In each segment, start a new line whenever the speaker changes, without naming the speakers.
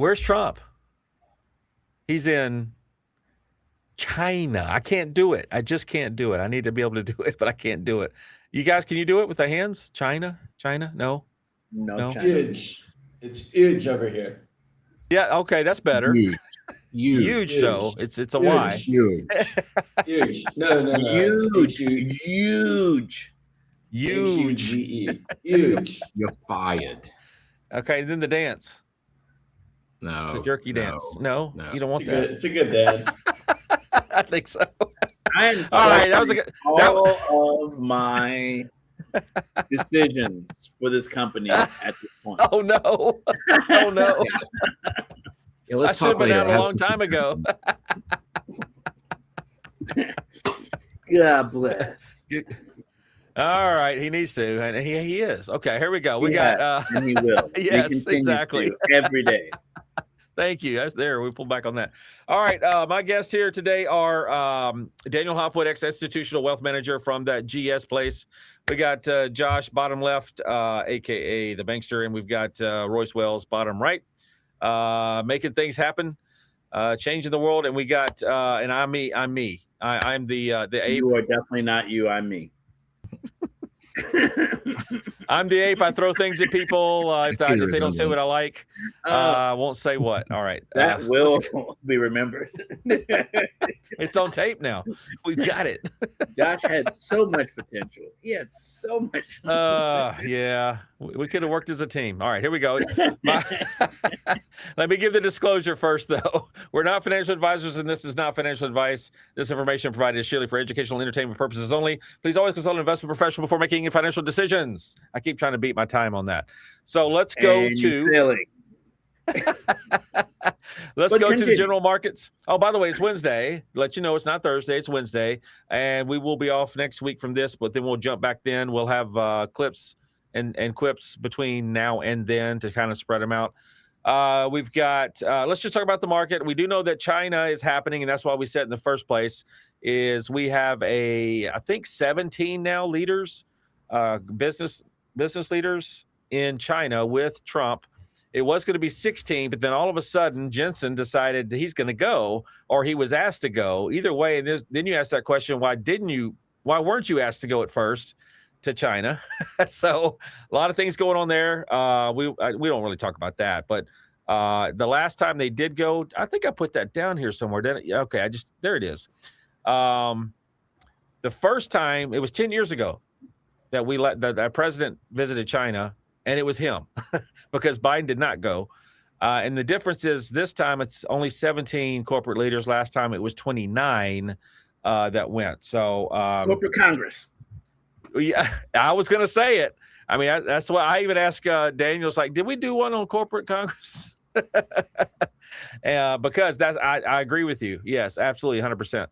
Where's Trump? He's in China. I can't do it. I just can't do it. I need to be able to do it, but I can't do it. You guys, can you do it with the hands? China? No?
No. China.
Huge. It's huge over here.
Yeah, okay, that's better. Huge though. It's a Y.
Huge.
Huge. No.
Huge.
Huge.
You're fired.
Okay, then the dance.
No.
The jerky dance. No, you don't want that.
It's a good dance.
I think so.
All
right, that was a good.
All of my decisions for this company at this point.
Oh no! Oh no!
Yeah,
I should have been out a long time ago.
God bless.
All right, he needs to, and he is. Okay, here we go. We got.
And he will.
Yes, exactly.
Every day.
Thank you. That's there. We pulled back on that. All right. My guests here today are Daniel Hopwood, ex-institutional wealth manager from that GS place. We got Josh, bottom left, a.k.a. the bankster, and we've got Royce Wells, bottom right, making things happen, changing the world. And we got, and I'm me. I'm the ape.
You are definitely not you. I'm me.
I'm the ape. I throw things at people. If they don't say what I like, I won't say what. All right.
That will be remembered.
It's on tape now. We've got it.
Josh had so much potential. He had so much.
Yeah. We could have worked as a team. All right, here we go. Let me give the disclosure first, though. We're not financial advisors, and this is not financial advice. This information provided is surely for educational and entertainment purposes only. Please always consult an investment professional before making any financial decisions. I keep trying to beat my time on that. So let's go to let's go to the general markets. Oh, by the way, it's Wednesday. Let you know it's not Thursday, it's Wednesday. And we will be off next week from this, but then we'll jump back then. We'll have clips and quips between now and then to kind of spread them out. We've got let's just talk about the market. We do know that China is happening, and that's why we said in the first place is we have I think 17 now leaders, business leaders in China with Trump. It was going to be 16, but then all of a sudden Jensen decided that he's going to go, or he was asked to go. Either way, then you ask that question, why weren't you asked to go at first to China? So a lot of things going on there. We don't really talk about that, but the last time they did go, I think I put that down here somewhere. Okay, there it is. The first time, it was 10 years ago that that president visited China, and it was him because Biden did not go. And the difference is this time it's only 17 corporate leaders. Last time it was 29 that went. So
corporate Congress.
Yeah, I was going to say it. I mean, that's why I even asked Daniel's like, did we do one on corporate Congress? Because I agree with you. Yes, absolutely, 100%.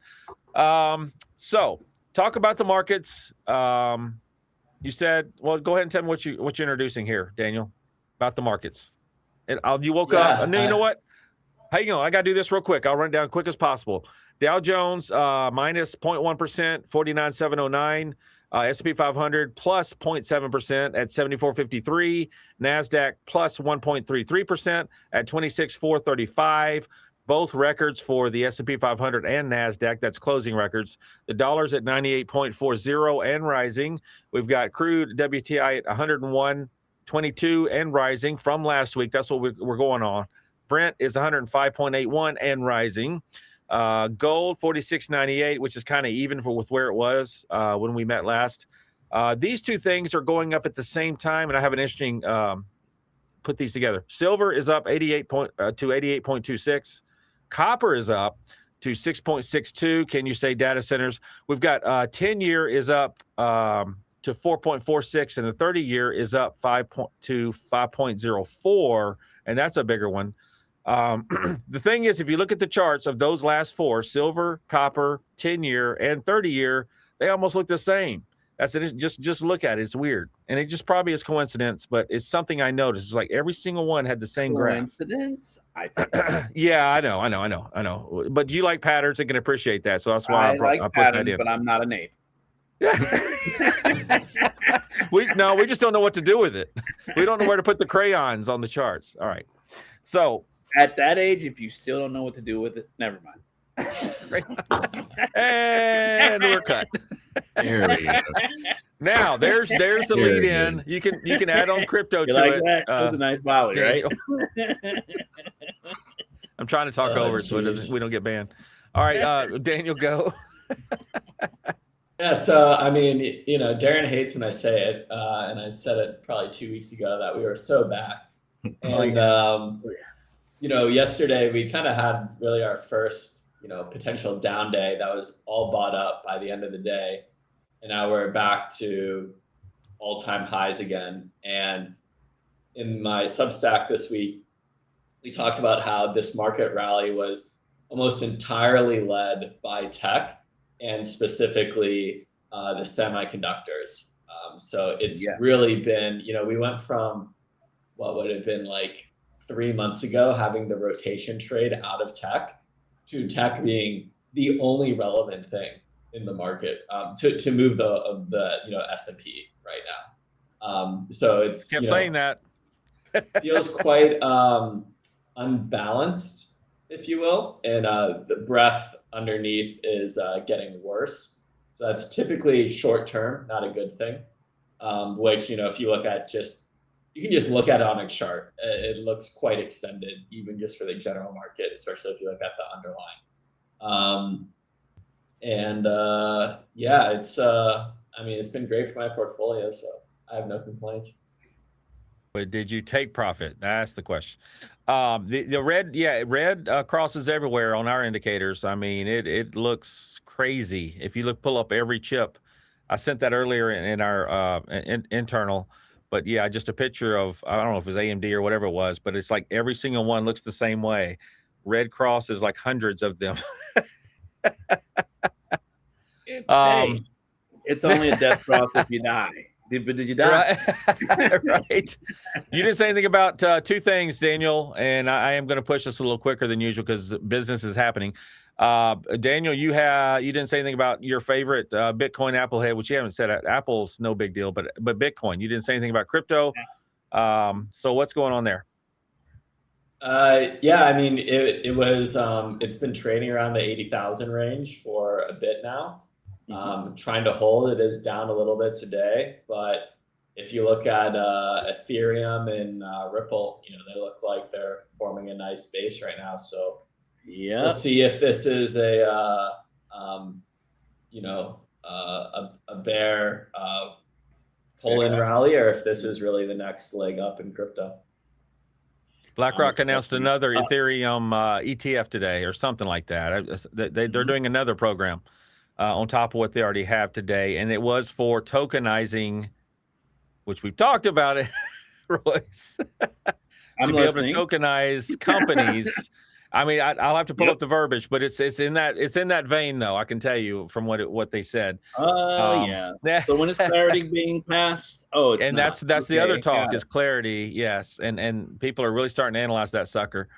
So talk about the markets. You said, well, go ahead and tell me what you're introducing here, Daniel, about the markets. And you woke up. No, you know what? Hang on, I got to do this real quick. I'll run down quick as possible. Dow Jones minus 0.1%, 49,709. S&P 500 plus 0.7% at 74.53. NASDAQ plus 1.33% at 26,435. Both records for the S&P 500 and NASDAQ. That's closing records. The dollar's at 98.40 and rising. We've got crude WTI at 101.22 and rising from last week. That's what we're going on. Brent is 105.81 and rising. Gold 46.98, which is kind of even with where it was when we met last. These two things are going up at the same time, and I have an interesting put these together. Silver is up 88.26. Copper is up to 6.62. Can you say data centers? We've got 10-year is up to 4.46, and the 30-year is up 5.04, and that's a bigger one. The thing is, if you look at the charts of those last four, silver, copper, 10-year, and 30-year, they almost look the same. That's it. Just look at it. It's weird. And it just probably is coincidence, but it's something I noticed. It's like every single one had the same
coincidence?
graph. I think. Yeah, I know. But you like patterns and can appreciate that. So that's why I put
patterns,
that in.
But I'm not an ape.
We just don't know what to do with it. We don't know where to put the crayons on the charts. All right. So
At that age, if you still don't know what to do with it, never mind.
And we're cut.
There we go.
Now there's the
Very
lead in. You can add on crypto
You
to
like
it.
that? That was a nice volley, right?
Daniel. I'm trying to talk over it so we don't get banned. All right, Daniel, go.
Yeah, so I mean, Darin hates when I say it, and I said it probably 2 weeks ago that we were so back. And yesterday we kind of had really our first, potential down day that was all bought up by the end of the day, and now we're back to all-time highs again. And in my Substack this week, we talked about how this market rally was almost entirely led by tech, and specifically the semiconductors. So it's really been, we went from what would have been like 3 months ago having the rotation trade out of tech to tech being the only relevant thing in the market to move the S&P right now. So it's
kept saying that
feels quite unbalanced, if you will, and the breadth underneath is getting worse. So that's typically short term, not a good thing. Which if you look at you can just look at it on a chart. It looks quite extended, even just for the general market, especially if you look at the underlying. It's been great for my portfolio, so I have no complaints.
But did you take profit? That's the question. The red crosses everywhere on our indicators. I mean, it looks crazy. If you pull up every chip, I sent that earlier in our internal. But yeah, just a picture of, I don't know if it was AMD or whatever it was, but it's like every single one looks the same way. Red cross is like hundreds of them.
Hey, it's only a death cross if you die. Did you die?
Right. You didn't say anything about two things, Daniel, and I am going to push this a little quicker than usual because business is happening. Daniel, you didn't say anything about your favorite Bitcoin Applehead, which you haven't said. Apple's no big deal, but Bitcoin. You didn't say anything about crypto. So what's going on there?
It was. It's been trading around the 80,000 range for a bit now. Trying to hold. It is down a little bit today, but if you look at Ethereum and Ripple, they look like they're forming a nice base right now. So we'll see if this is a bear pull-in rally, or if this is really the next leg up in crypto.
BlackRock announced another Ethereum ETF today, or something like that. They're doing another program on top of what they already have today, and it was for tokenizing, which we've talked about it, Royce.
I'm listening.
Able to tokenize companies. I mean, I'll have to pull up the verbiage, but it's in that vein, though. I can tell you from what they said.
Yeah. So when is clarity being passed? Oh, it's
not. That's the other talk is clarity. Yes, and people are really starting to analyze that sucker.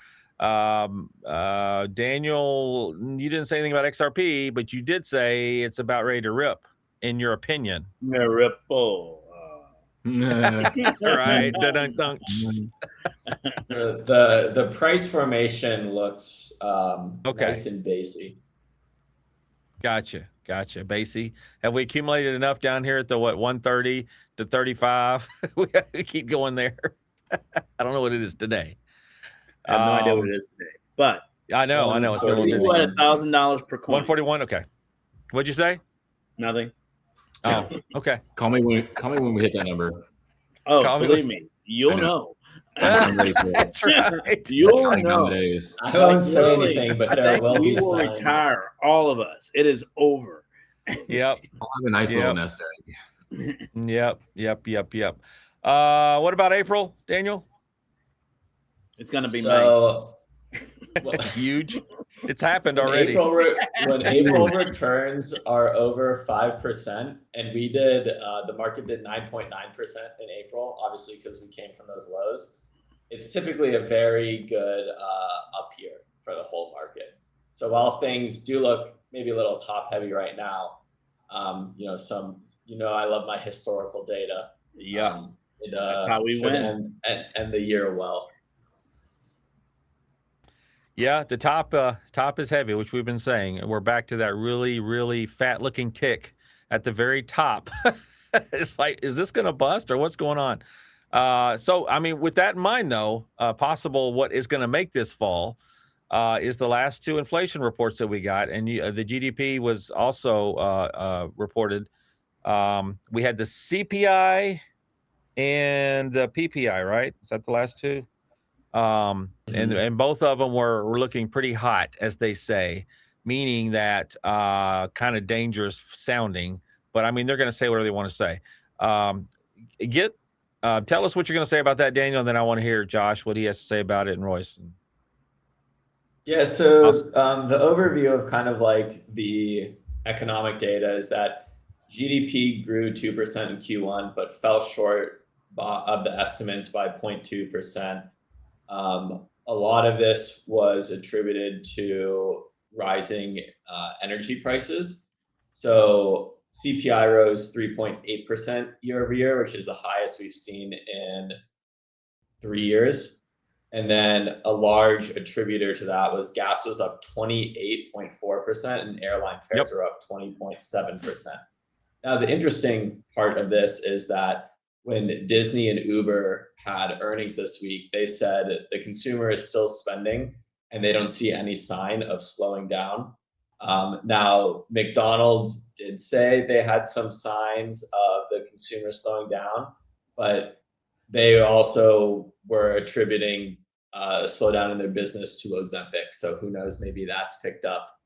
Daniel, you didn't say anything about XRP, but you did say it's about ready to rip, in your opinion.
Ripple.
Right.
The price formation looks nice and basey.
Gotcha. Basey. Have we accumulated enough down here at the 130 to 35? We keep going there. I don't know what it is today.
I have no idea what it is today, but
I know. It's been a little busy.
$1,000 per coin.
141. Okay. What'd you say?
Nothing.
Oh, okay.
Call me when we hit that number.
Oh, believe me, you'll know.
That's right.
You'll know.
I won't say anything, but there will be
we will
signs.
Retire, all of us. It is over.
Yep.
I'll have a nice little nest egg.
Yep. What about April, Daniel?
It's going to be
huge. It's happened already.
When April returns are over 5%, and we did, the market did 9.9% in April, obviously because we came from those lows. It's typically a very good up here for the whole market. So while things do look maybe a little top heavy right now, I love my historical data.
Yeah, that's how we win.
And the year well.
Yeah, the top is heavy, which we've been saying. And we're back to that really, really fat looking tick at the very top. It's like, is this going to bust or what's going on? So, I mean, with that in mind, though, possible what is going to make this fall is the last two inflation reports that we got. And the GDP was also reported. We had the CPI and the PPI, right? Is that the last two? And both of them were looking pretty hot, as they say, meaning that kind of dangerous sounding. But I mean, they're going to say whatever they want to say. Tell us what you're going to say about that, Daniel, and then I want to hear Josh what he has to say about it, and Royce.
Yeah. So the overview of kind of like the economic data is that GDP grew 2% in Q1, but fell short of the estimates by 0.2%. A lot of this was attributed to rising energy prices. So CPI rose 3.8% year over year, which is the highest we've seen in 3 years. And then a large attributor to that was gas was up 28.4% and airline fares are up 20.7%. Now, the interesting part of this is that when Disney and Uber had earnings this week, they said the consumer is still spending and they don't see any sign of slowing down. Now, McDonald's did say they had some signs of the consumer slowing down, but they also were attributing a slowdown in their business to Ozempic. So who knows, maybe that's picked up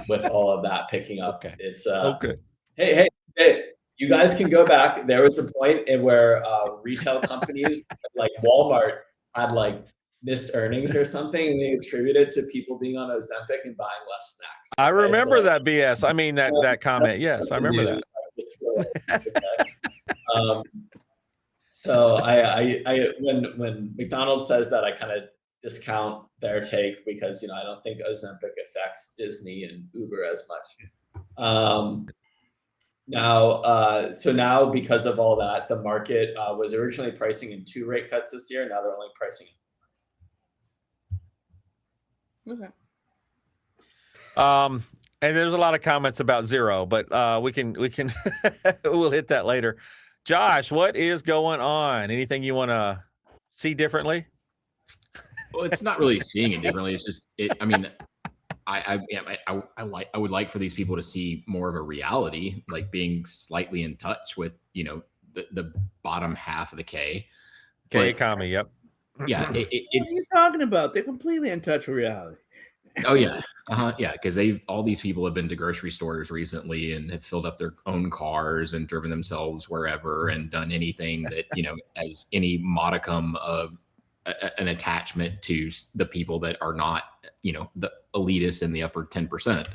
with all of that picking up.
Okay.
It's
okay.
Hey, you guys can go back. There was a point in where retail companies like Walmart had like missed earnings or something, and they attributed to people being on Ozempic and buying less snacks.
I remember that BS. I mean that comment. Yes, I remember that.
So I when McDonald's says that, I kind of discount their take because I don't think Ozempic affects Disney and Uber as much. Now because of all that, the market was originally pricing in 2 rate cuts this year. Now they're only pricing in.
Okay.
And there's a lot of comments about 0, but we can we'll hit that later. Josh, what is going on? Anything you want to see differently?
Well, it's not really seeing it differently. It's just I mean, I would like for these people to see more of a reality, like being slightly in touch with the bottom half of the K
economy. Yep.
Yeah.
What are you talking about? They're completely in touch with reality.
Oh yeah. Yeah, because all these people have been to grocery stores recently and have filled up their own cars and driven themselves wherever and done anything that as any modicum of an attachment to the people that are not the elitists in the upper 10%.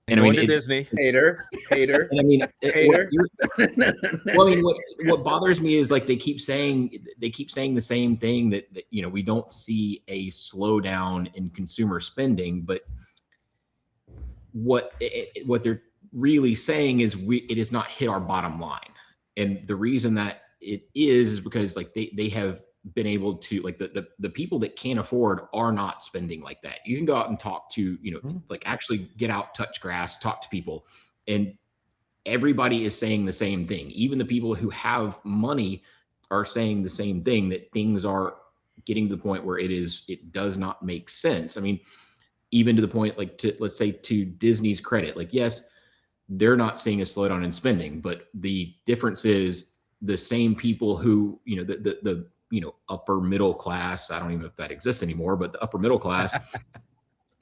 And I mean,
Disney
hater.
And I mean,
hater.
Well, I mean, what bothers me is like they keep saying the same thing that we don't see a slowdown in consumer spending, but what they're really saying is it has not hit our bottom line, and the reason that it is because like they have been able to, like, the people that can't afford are not spending like that. You can go out and talk to like actually get out, touch grass, talk to people, and everybody is saying the same thing. Even the people who have money are saying the same thing, that things are getting to the point where it does not make sense. I mean, even to the point, like, let's say to Disney's credit, like, yes, they're not seeing a slowdown in spending, but the difference is the same people who, the upper middle class, I don't even know if that exists anymore, but the upper middle class,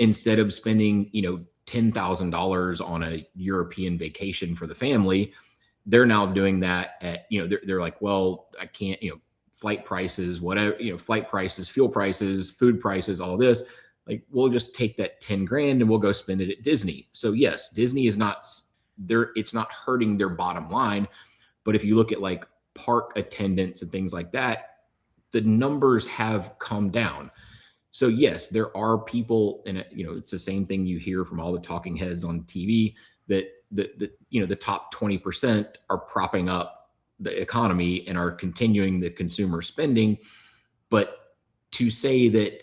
instead of spending, $10,000 on a European vacation for the family, they're now doing that at, they're like, well, I can't, flight prices, whatever, flight prices, fuel prices, food prices, all this. Like, we'll just take that 10 grand and we'll go spend it at Disney. So yes, Disney is not there. It's not hurting their bottom line. But if you look at like park attendance and things like that, the numbers have come down. So yes, there are people, and it's the same thing you hear from all the talking heads on TV, that the top 20% are propping up the economy and are continuing the consumer spending. But to say that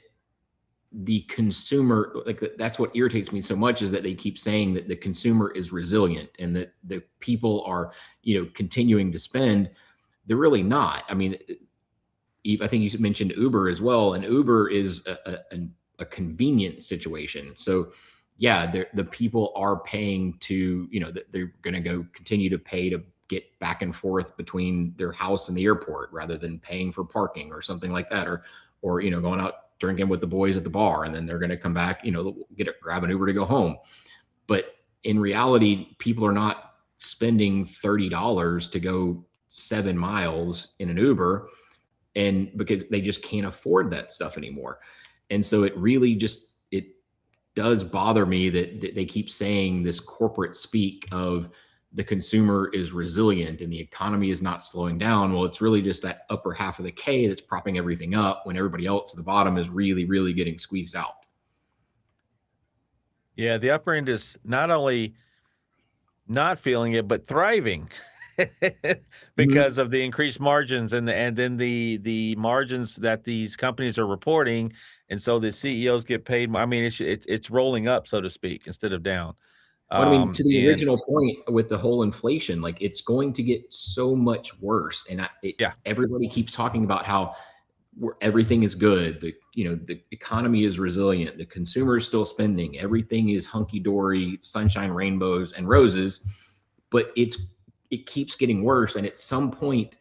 the consumer, like that's what irritates me so much, is that they keep saying that the consumer is resilient and that the people are, continuing to spend. They're really not. I mean, I think you mentioned Uber as well, and Uber is a convenient situation. So yeah, the people are paying to, they're going to go continue to pay to get back and forth between their house and the airport rather than paying for parking or something like that, or going out drinking with the boys at the bar, and then they're going to come back, grab an Uber to go home. But in reality, people are not spending $30 to go 7 miles in an Uber, and because they just can't afford that stuff anymore. And so it really it does bother me that they keep saying this corporate speak of the consumer is resilient and the economy is not slowing down. Well, it's really just that upper half of the K that's propping everything up when everybody else at the bottom is really, really getting squeezed out.
Yeah, the upper end is not only not feeling it, but thriving because of the increased margins and then the margins that these companies are reporting. And so the CEOs get paid. I mean, it's rolling up, so to speak, instead of down.
Well, I mean, to the original point with the whole inflation, like it's going to get so much worse. And everybody keeps talking about how everything is good. The economy is resilient. The consumer is still spending. Everything is hunky dory, sunshine, rainbows, and roses. But it keeps getting worse. And at some point,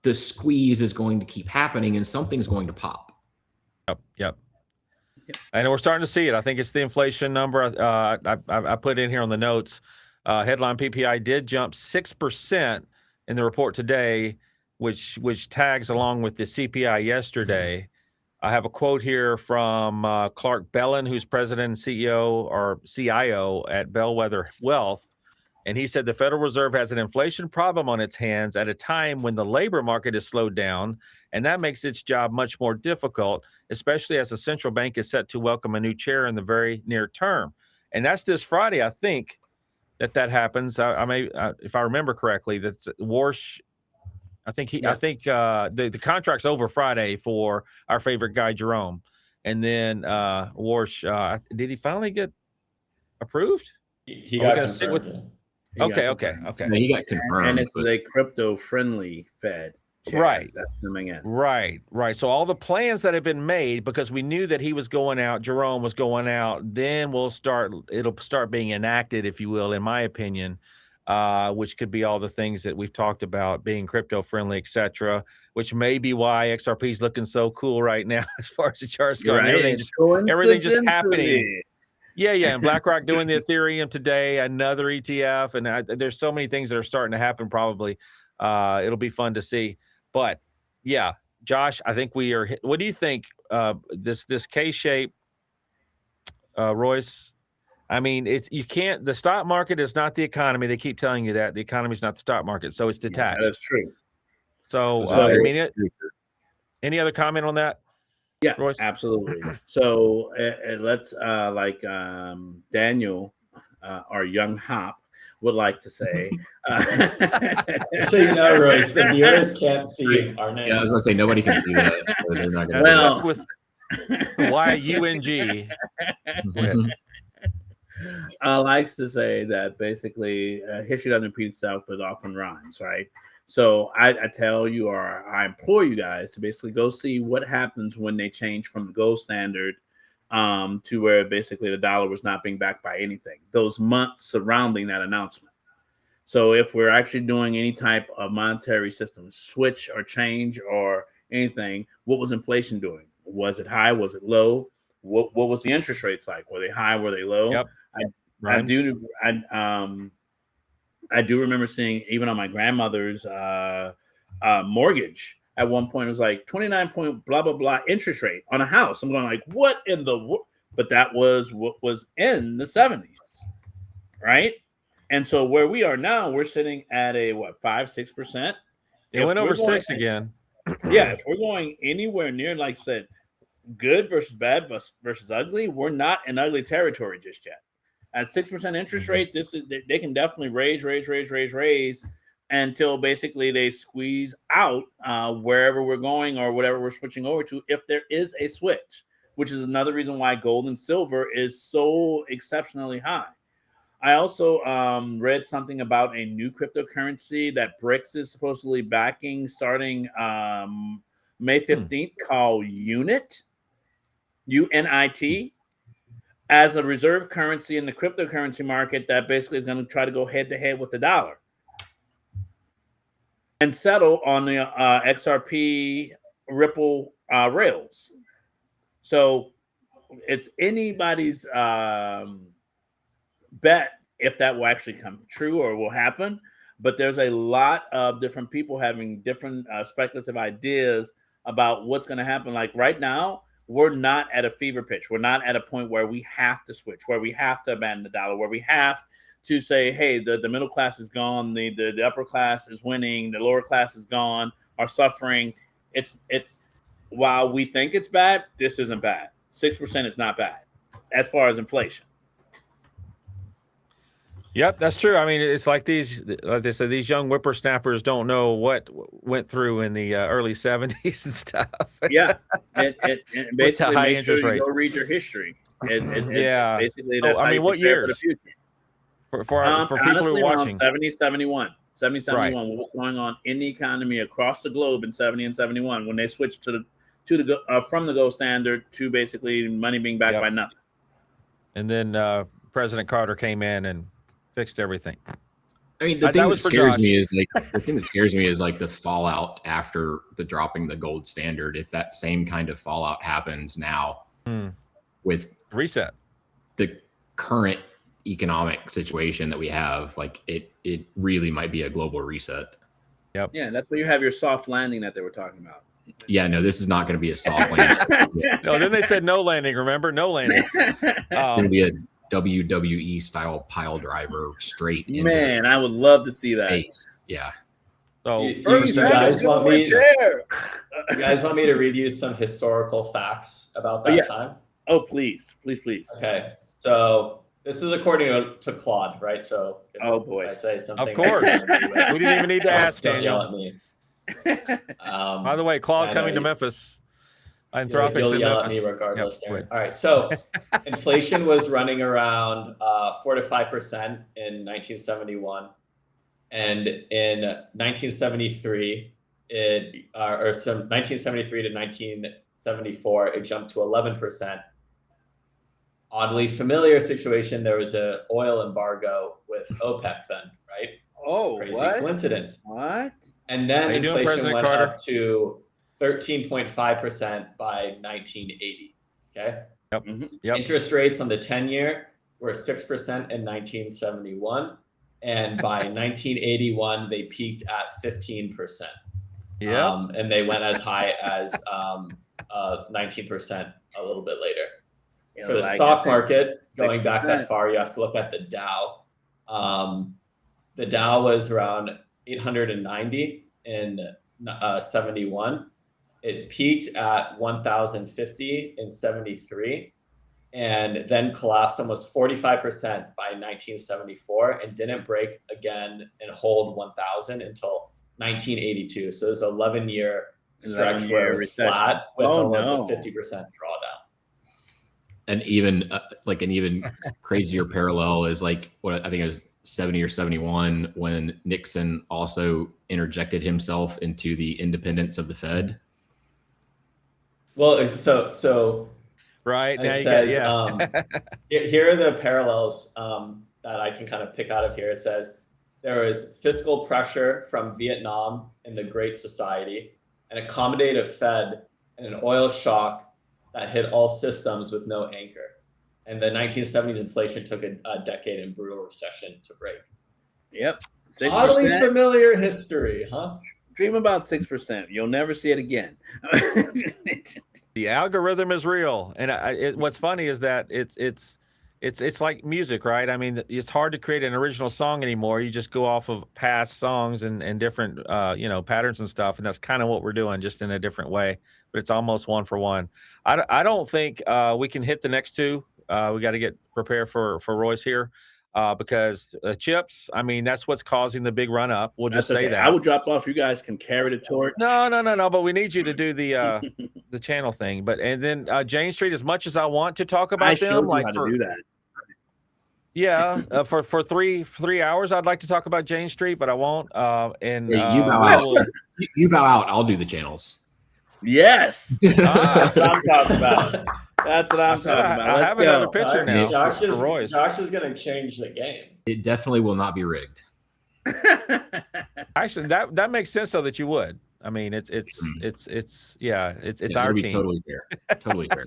the squeeze is going to keep happening and something's going to pop.
Yep. And we're starting to see it. I think it's the inflation number. I put in here on the notes. Headline PPI did jump 6% in the report today, which tags along with the CPI yesterday. I have a quote here from Clark Bellin, who's president and CEO or CIO at Bellwether Wealth. And he said the Federal Reserve has an inflation problem on its hands at a time when the labor market is slowed down, and that makes its job much more difficult, especially as the central bank is set to welcome a new chair in the very near term. And that's this Friday, I think, that happens. I may, if I remember correctly, that's Warsh. I think the contract's over Friday for our favorite guy, Jerome. And then Warsh, did he finally get approved?
He got confirmed.
Okay.
Yeah, he got confirmed.
And it's a crypto-friendly Fed chair
right
that's coming in.
Right. So all the plans that have been made, because we knew that he was going out, Jerome was going out, then it'll start being enacted, if you will, in my opinion, which could be all the things that we've talked about, being crypto-friendly, etc., which may be why XRP is looking so cool right now as far as the charts go.
Right.
Everything just happening. Yeah, and BlackRock doing the Ethereum today, another ETF, and there's so many things that are starting to happen. Probably, it'll be fun to see. But yeah, Josh, I think we are. What do you think? This K-shape, Royce? I mean, you can't. The stock market is not the economy. They keep telling you that the economy is not the stock market, so it's detached.
Yeah, that's true.
So, any other comment on that?
Yeah,
Royce?
Absolutely. So let's Daniel, our young hop, would like to say.
So Royce, the viewers can't see our names.
Yeah, I was going to say nobody can see that. So they're not going
to. Well, with YUNG.
Likes to say that basically history doesn't repeat itself, but it often rhymes, right? So I tell you, or I implore you guys to basically go see what happens when they change from the gold standard to where basically the dollar was not being backed by anything. Those months surrounding that announcement. So if we're actually doing any type of monetary system switch or change or anything, what was inflation doing? Was it high? Was it low? What was the interest rates like? Were they high? Were they low?
Yep.
I do remember seeing, even on my grandmother's mortgage, at one point it was like 29 point blah blah blah interest rate on a house. I'm going like, what in the? But that was what was in the 70s, right? And so where we are now, we're sitting at a 5-6%.
It went over 6 again.
Yeah, if we're going anywhere near, like I said, good versus bad versus ugly, we're not in ugly territory just yet. At 6% interest rate, they can definitely raise until basically they squeeze out wherever we're going or whatever we're switching over to, if there is a switch. which is another reason why gold and silver is so exceptionally high. I also read something about a new cryptocurrency that BRICS is supposedly backing starting May 15th called UNIT, UNIT, as a reserve currency in the cryptocurrency market that basically is going to try to go head to head with the dollar and settle on the XRP Ripple rails. So it's anybody's bet if that will actually come true or will happen. But there's a lot of different people having different speculative ideas about what's going to happen. Like right now, we're not at a fever pitch. We're not at a point where we have to switch, where we have to abandon the dollar, where we have to say, hey, the middle class is gone, the upper class is winning, the lower class is gone, are suffering. It's while we think it's bad, this isn't bad. 6% is not bad as far as inflation.
Yep, that's true. I mean, it's like like they said, these young whippersnappers don't know what went through in the early 70s and stuff.
Yeah, and basically
high
make
interest
sure
rates.
you go read your history.
Yeah.
Basically, that's how you
what
prepare
years?
For the future.
For people
honestly,
who are
around
watching.
70, 71. 70, 71,
Right.
what's going on in the economy across the globe in 70 and 71 when they switched from the gold standard to basically money being backed by nothing.
And then President Carter came in and fixed everything.
I mean, the thing that scares me is like the fallout after the dropping the gold standard. If that same kind of fallout happens now with
reset,
the current economic situation that we have, like it really might be a global reset.
Yep.
Yeah, that's where you have your soft landing that they were talking about.
Yeah, no, this is not going to be a soft landing.
No, then they said no landing. Remember, no landing.
It's going to be a WWE style pile driver straight.
Man, I would love to see that.
Face. Yeah.
So
you guys want me to read you some historical facts about that time?
Oh, please.
Okay, so this is according to Claude, right? So if I say something,
of course, we didn't even need to ask Daniel.
Don't yell at me.
By the way, Claude coming to Memphis.
You'll yell at me regardless, Darin. All right, so inflation was running around 4 to 5% in 1971, and in 1973, 1973 to 1974, it jumped to 11%. Oddly familiar situation. There was an oil embargo with OPEC then, right?
Oh,
crazy
what?
Coincidence.
What?
And then inflation went
Carter?
up to 13.5% by 1980. Okay.
Yep.
Mm-hmm.
Interest rates on the 10-year were 6% in 1971, and by 1981 they peaked at 15%.
Yeah.
And they went as high as 19% a little bit later. For the stock market, going back that far, you have to look at the Dow. The Dow was around 890 in 71. It peaked at 1,050 in 73, and then collapsed almost 45% by 1974, and didn't break again and hold 1,000 until 1982. So there's an 11-year stretch where it was flat with almost a 50% drawdown.
And even an even crazier parallel is like what I think it was 70 or 71 when Nixon also interjected himself into the independence of the Fed.
Well, so
right now
it says here are the parallels that I can kind of pick out of here. It says there was fiscal pressure from Vietnam and the Great Society, an accommodative Fed, and an oil shock that hit all systems with no anchor. And the 1970s inflation took a decade and brutal recession to break.
Yep.
6%. Oddly familiar history, huh?
Dream about 6%. You'll never see it again.
The algorithm is real, and what's funny is that it's like music, right? I mean, it's hard to create an original song anymore. You just go off of past songs and different patterns and stuff, and that's kind of what we're doing, just in a different way. But it's almost one for one. I don't think we can hit the next two. We got to get prepared for Royce here. because chips, I mean, that's what's causing the big run up. We'll just
That's
say
okay.
that.
I will drop off. You guys can carry the torch.
No. But we need you to do the channel thing. But and then Jane Street, as much as I want to talk about
I
them,
showed you
like
how to do that.
Yeah, for 3 hours, I'd like to talk about Jane Street, but I won't. And
you bow out. You bow out. I'll do the channels.
Yes, that's what I'm talking about. That's what I'm talking about.
I have another picture now.
Josh is
Royce.
going to change the game.
It definitely will not be rigged.
Actually, that makes sense though that you would. I mean, it's our team.
Totally fair. Totally fair.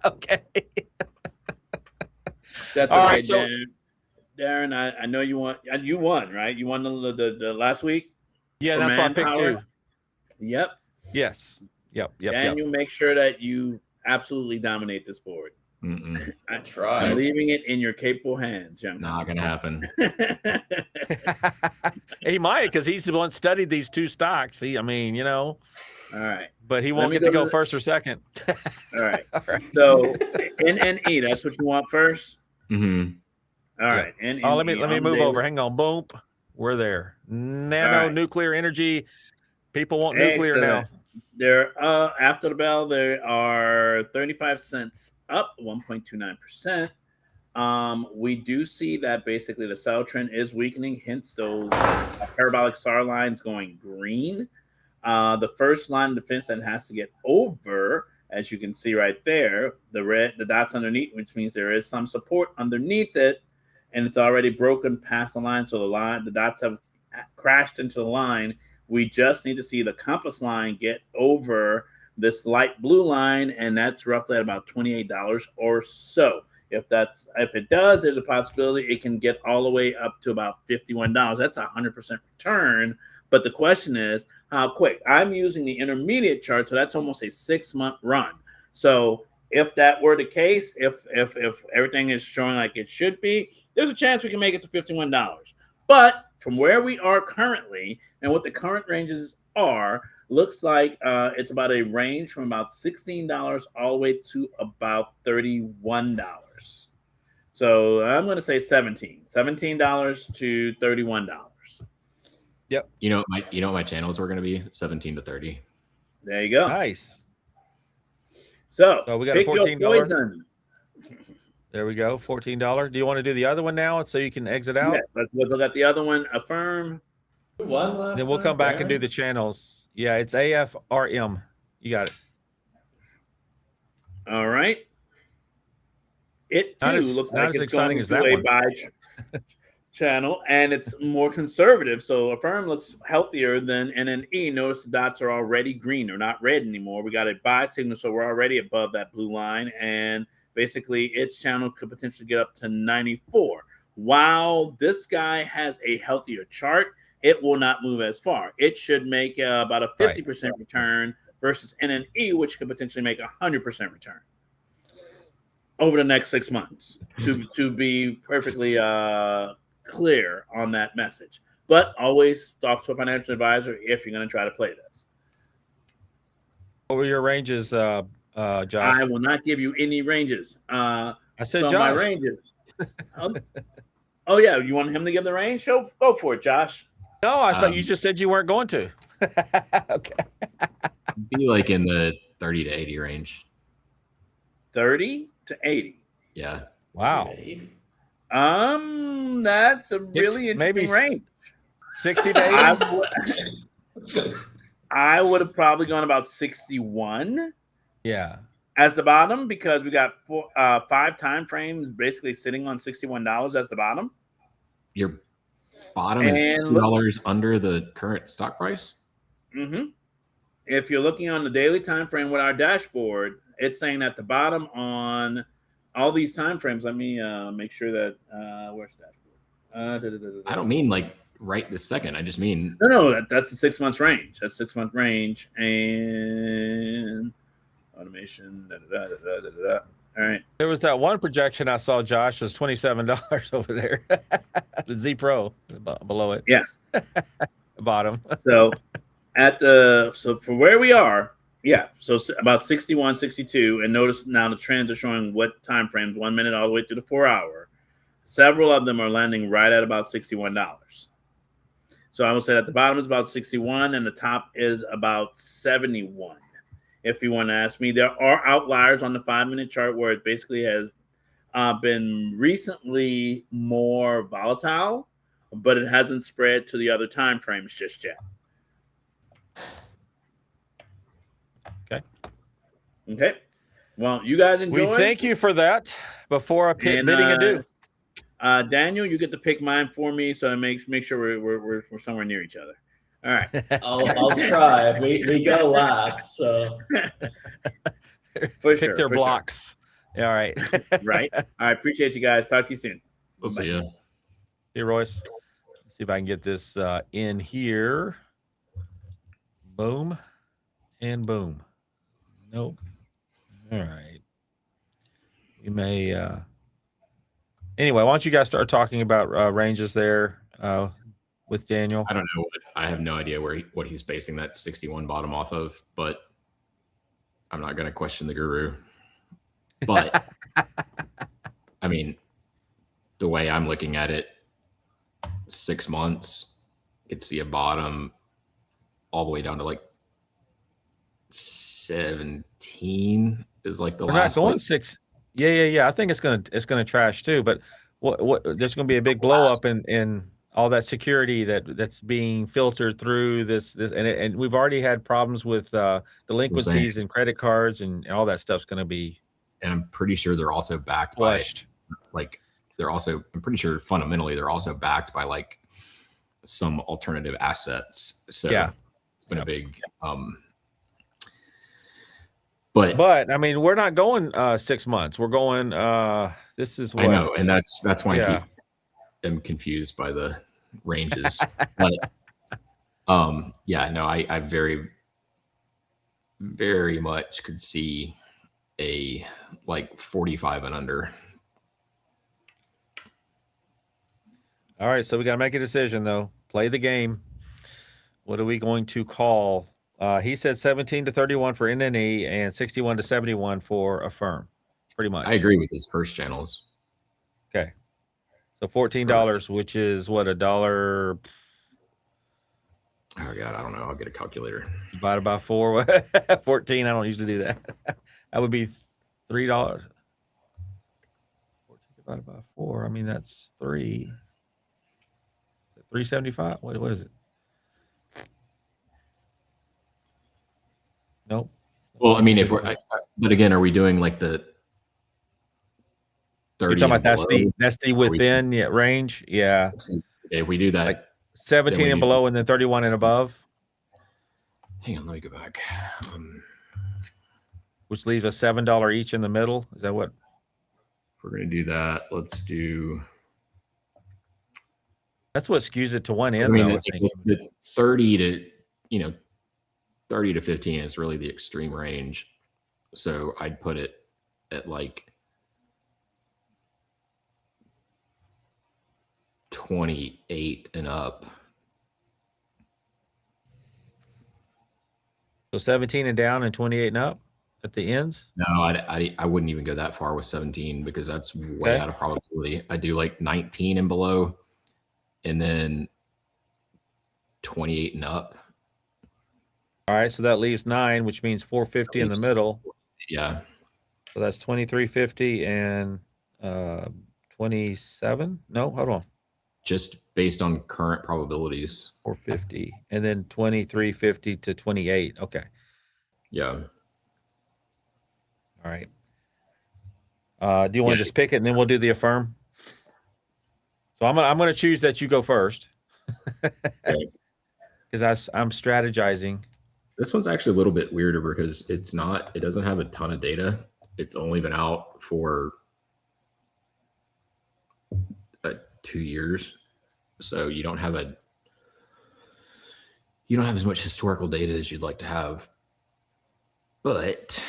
Okay.
That's
all
okay,
right. So,
Darin, I know you won, right? You won the last week.
Yeah, that's what I picked too.
Yep.
Yes. Yep.
Daniel, make sure that you absolutely dominate this board.
I try.
I'm leaving it in your capable hands, young man.
Not gonna happen.
He might, because he's the one studied these two stocks. I mean,
All right.
But he won't get to go first or second.
All right. So NNE, that's what you want first.
Mm-hmm.
All right. NNE,
let me move over. Hang on. Boom. We're there. Nano nuclear energy. People want nuclear now.
They're after the bell. There are 35 cents up, 1.29%. We do see that basically the sell trend is weakening. Hence those parabolic SAR lines going green. The first line of defense that has to get over, as you can see right there, the dots underneath, which means there is some support underneath it, and it's already broken past the line. So the dots have crashed into the line. We just need to see the compass line get over this light blue line, and that's roughly at about $28 or so. If it does, there's a possibility it can get all the way up to about $51. That's a 100% return. But the question is, how quick? I'm using the intermediate chart, so that's almost a 6-month run. So if that were the case, if everything is showing like it should be, there's a chance we can make it to $51. But from where we are currently and what the current ranges are, looks like it's about a range from about $16 all the way to about $31. So I'm going to say $17 to $31.
Yep.
You know what my channels were going to be? 17 to 30.
There you go.
Nice.
So
we got a $14. There we go. $14. Do you want to do the other one now so you can exit out?
Yeah, let's look at the other one. Affirm.
One last.
Then we'll come back and do the channels. Yeah, it's AFRM. You got it.
All right. It too looks like it's going to a buy channel, and it's more conservative. So Affirm looks healthier than NNE. Notice the dots are already green. They're not red anymore. We got a buy signal, so we're already above that blue line, and basically its channel could potentially get up to 94. While this guy has a healthier chart, it will not move as far. It should make about a 50% return versus NNE, which could potentially make a 100% return over the next 6 months, to be perfectly clear on that message. But always talk to a financial advisor if you're going to try to play this.
What were your ranges, Josh?
I will not give you any ranges.
I said
so
Josh.
My ranges. Oh, yeah. You want him to give the range? Go for it, Josh.
No, I thought you just said you weren't going to. Okay.
Be like in the 30 to 80 range.
30 to 80.
Yeah.
Wow.
That's a really interesting range. 60 to 80. I would have probably gone about 61.
Yeah.
As the bottom, because we got 5 time frames basically sitting on $61 as the bottom.
Your bottom is $2 under the current stock price.
Mm-hmm. If you're looking on the daily time frame with our dashboard, it's saying at the bottom on all these time frames. Let me make sure that where's the dashboard?
I don't mean like right this second. I just mean
that's the 6 months range. That's 6 month range and automation. All right.
There was that one projection I saw, Josh, was $27 over there. The Z Pro below it.
Yeah.
Bottom.
So so for where we are, yeah, so about 61, 62, and notice now the trends are showing what time frames, 1 minute all the way to the 4 hour. several of them are landing right at about $61. So I would say at the bottom is about 61 and the top is about 71. If you want to ask me, there are outliers on the 5-minute chart where it basically has been recently more volatile, but it hasn't spread to the other time frames just yet. Okay. Well, you guys enjoy.
We thank you for that. Before I pick bidding adieu.
Daniel, you get to pick mine for me, so to make sure we're somewhere near each other. All right.
I'll try. We go last, so
for
Pick
sure.
their blocks. Sure. All right.
Right. I appreciate you guys. Talk to you soon.
We'll see you.
Hey, Royce. Let's see if I can get this in here. Boom and boom. Nope. All right. We may. Anyway, why don't you guys start talking about ranges there with Daniel?
I don't know. I have no idea what he's basing that 61 bottom off of, but I'm not going to question the guru. But I mean, the way I'm looking at it, 6 months, you could see a bottom all the way down to like 17 is like the last.
Not going 6. Yeah. I think it's gonna trash too. But what there's gonna be a big blow up in all that security that's being filtered through this and we've already had problems with delinquencies and credit cards and all that stuff's gonna be.
And I'm pretty sure they're also backed
flushed.
I'm pretty sure fundamentally they're also backed by like some alternative assets. So
yeah,
it's been a big But
I mean, we're not going 6 months. We're going. This is what
I know, and that's why I am confused by the ranges. But I very, very much could see a like 45 and under.
All right, so we got to make a decision though. Play the game. What are we going to call? He said 17 to 31 for NNE and 61 to 71 for Affirm. Pretty much.
I agree with his first channels.
Okay. So $14, which is what, $1?
Oh God, I don't know. I'll get a calculator.
Divided by 4. 14. I don't usually do that. That would be $3. 14 divided by 4. I mean, that's 3. 375. What is it? Nope.
Well, I mean, but again, are we doing like the 30?
You're talking about that's the within range? Yeah.
If we do that,
like 17 and below, and then 31 and above.
Hang on, let me go back.
Which leaves us $7 each in the middle. Is that what?
If we're gonna do that, let's do.
That's what skews it to one end.
I mean, the 30 to 30 to 15 is really the extreme range. So I'd put it at like 28 and up.
So 17 and down and 28 and up at the ends?
No, I wouldn't even go that far with 17 because that's way out of probability. I do like 19 and below and then 28 and up.
All right, so that leaves 9, which means 450 in the middle.
Yeah.
So that's 2350 and 27. No, hold on.
Just based on current probabilities.
450 and then 2350 to 28. Okay.
Yeah.
All right. Do you want to just pick it and then we'll do the Affirm? So I'm gonna choose that you go first because I'm strategizing.
This one's actually a little bit weirder because it doesn't have a ton of data. It's only been out for 2 years. So you don't have as much historical data as you'd like to have. But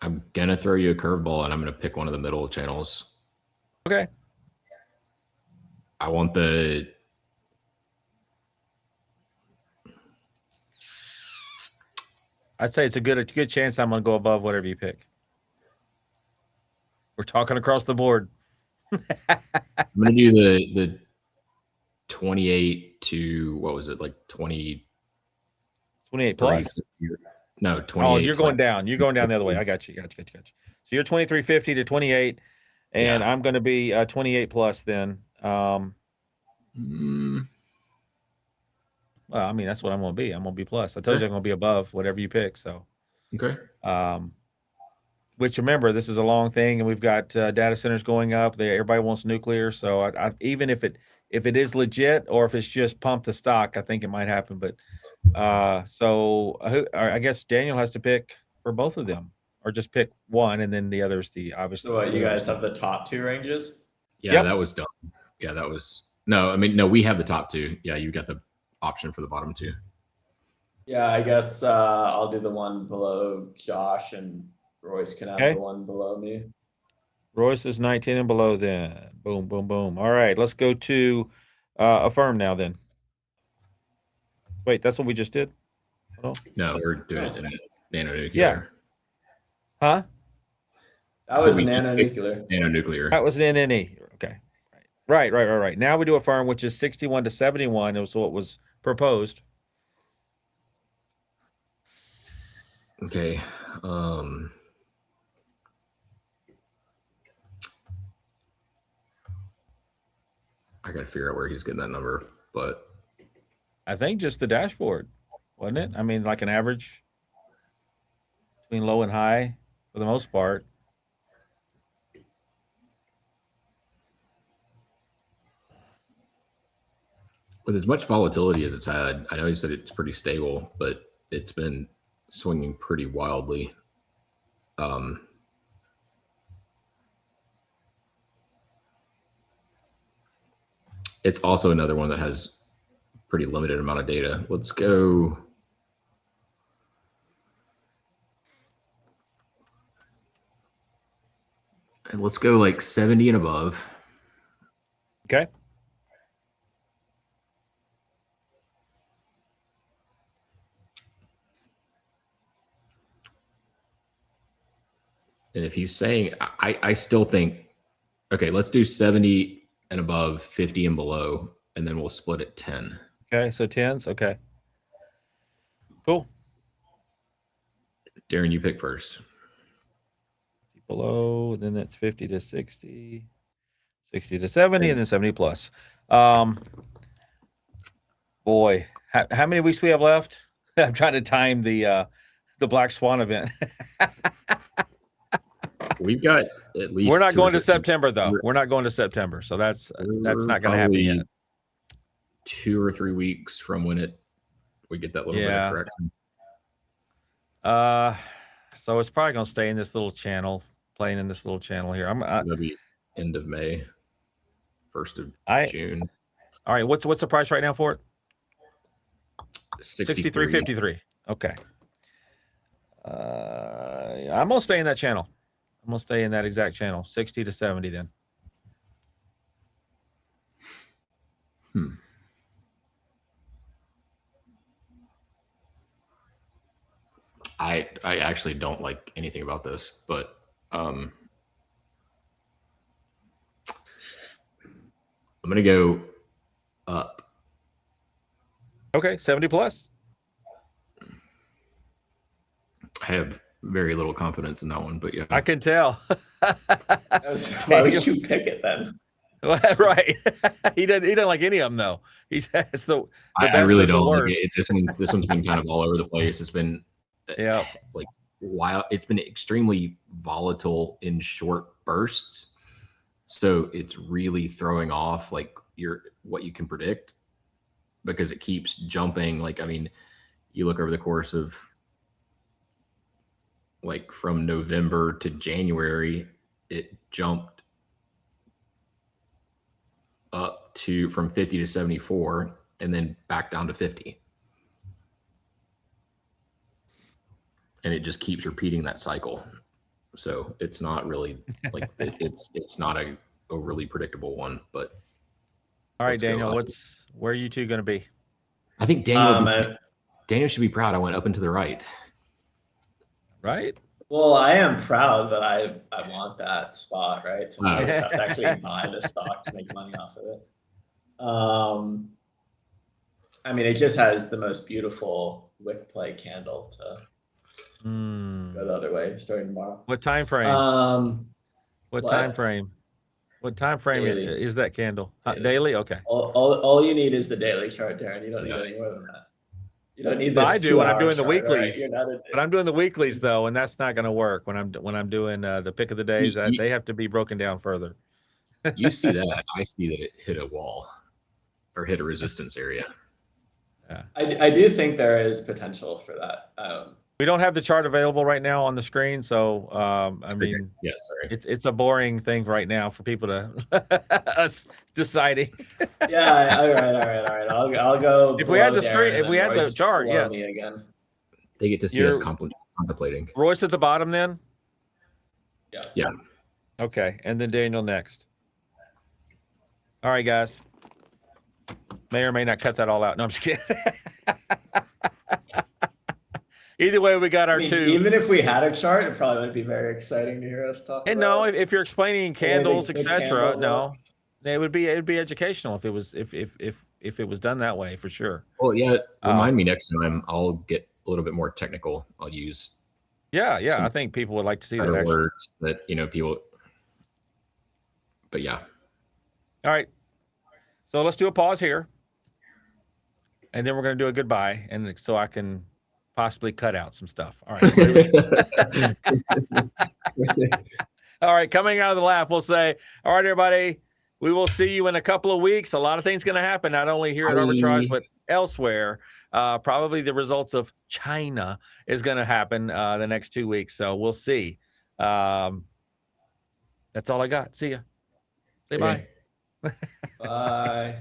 I'm gonna throw you a curveball and I'm gonna pick one of the middle channels.
Okay.
I want the
I'd say it's a good chance I'm going to go above whatever you pick. We're talking across the board.
I'm going to do the 28 to, what was it, like 20?
28 plus?
No, 28.
Oh, you're going down. You're going down the other way. I got you. So you're 2350 to 28, and I'm going to be 28 plus then. Well, I mean, that's what I'm going to be. I'm going to be plus. I told you I'm going to be above whatever you pick. So,
okay.
Which, remember, this is a long thing, and we've got data centers going up. Everybody wants nuclear. So I even if it is legit or if it's just pump the stock, I think it might happen. But I guess Daniel has to pick for both of them, or just pick one, and then the other's the obviously.
So you guys have the top two ranges?
Yeah, That was done. Yeah, that was no. We have the top two. Yeah, you got the option for the bottom two.
Yeah, I guess I'll do the one below Josh, and Royce can have the one below me.
Royce is 19 and below then. Boom, boom, boom. All right, let's go to affirm now then. Wait, that's what we just did?
No, we're doing it in nanonuclear.
Yeah. Huh?
That was nanonuclear.
Nanonuclear.
That was an NNE. Okay. Right. Now we do affirm, which is 61 to 71. It was what was proposed.
Okay. I got to figure out where he's getting that number, but
I think just the dashboard, wasn't it? I mean, like an average between low and high for the most part.
With as much volatility as it's had, I know you said it's pretty stable, but it's been swinging pretty wildly. It's also another one that has pretty limited amount of data. Let's go. And let's go like 70 and above.
Okay.
And if he's saying, I still think, okay, let's do 70 and above, 50 and below, and then we'll split it 10.
Okay, so 10s. Okay. Cool.
Darin, you pick first.
Below, then that's 50 to 60, 60 to 70, and then 70 plus. Boy, how many weeks we have left? I'm trying to time the Black Swan event.
We've got at least.
We're not going to September, though. We're not going to September, so that's not going to happen yet.
2 or 3 weeks from when we get that little bit of correction.
So it's probably going to stay in this little channel, playing in this little channel here.
Maybe end of May, 1st of June.
All right, what's the price right now for it?
63.53.
63.53. Okay. I'm going to stay in that channel. I'm going to stay in that exact channel, 60 to 70 then.
I actually don't like anything about this, but I'm going to go up.
Okay, 70 plus.
I have very little confidence in that one, but yeah.
I can tell.
Why would you pick it then?
Right. He doesn't like any of them though. He's that's the best.
I really
of
don't
the
like
worst.
it. This one's been kind of all over the place. It's been like wild. It's been extremely volatile in short bursts. So it's really throwing off like what you can predict, because it keeps jumping. Like, I mean, you look over the course of like from November to January, it jumped up from 50 to 74 and then back down to 50. And it just keeps repeating that cycle. So it's not really like it's not a overly predictable one, but
all right, Daniel, where are you two going to be?
I think Daniel should be proud. I went up and to the right.
right?
Well, I am proud that I want that spot, right? So now I just have to actually buy the stock to make money off of it. I mean, it just has the most beautiful wick play candle to go the other way starting tomorrow.
What time frame? What time frame? What time frame is that candle? Daily? Okay.
All you need is the daily chart, Darin. You don't need any more than that. You don't need this.
I do when I'm doing the
chart,
weeklies.
Right?
But I'm doing the weeklies though, and that's not going to work when I'm doing the pick of the days. They have to be broken down further.
You see that? I see that it hit a wall or hit a resistance area.
Yeah.
I do think there is potential for that.
We don't have the chart available right now on the screen, so I mean,
yeah, sorry.
It's a boring thing right now for people to us deciding.
Yeah, all right. I'll go.
If we had the screen, if we had the chart, yes.
Again.
They get to see us contemplating.
Royce at the bottom, then.
Yeah.
Okay, and then Daniel next. All right, guys. May or may not cut that all out. No, I'm just kidding. Either way, we got our two.
Even if we had a chart, it probably wouldn't be very exciting to hear us talk.
And
about.
No, if you're explaining candles, etc., no, it would be educational if it was if it was done that way for sure.
Well, yeah. Remind me next time. I'll get a little bit more technical. I'll use.
Yeah. I think people would like to see that.
Words that people. But yeah.
All right. So let's do a pause here, and then we're going to do a goodbye, and so I can possibly cut out some stuff. All right. All right. Coming out of the laugh, we'll say, all right, everybody, we will see you in a couple of weeks. A lot of things going to happen, not only here at Arbitrage, but elsewhere. Probably the results of China is going to happen the next 2 weeks. So we'll see. That's all I got. See ya. Say bye.
Bye.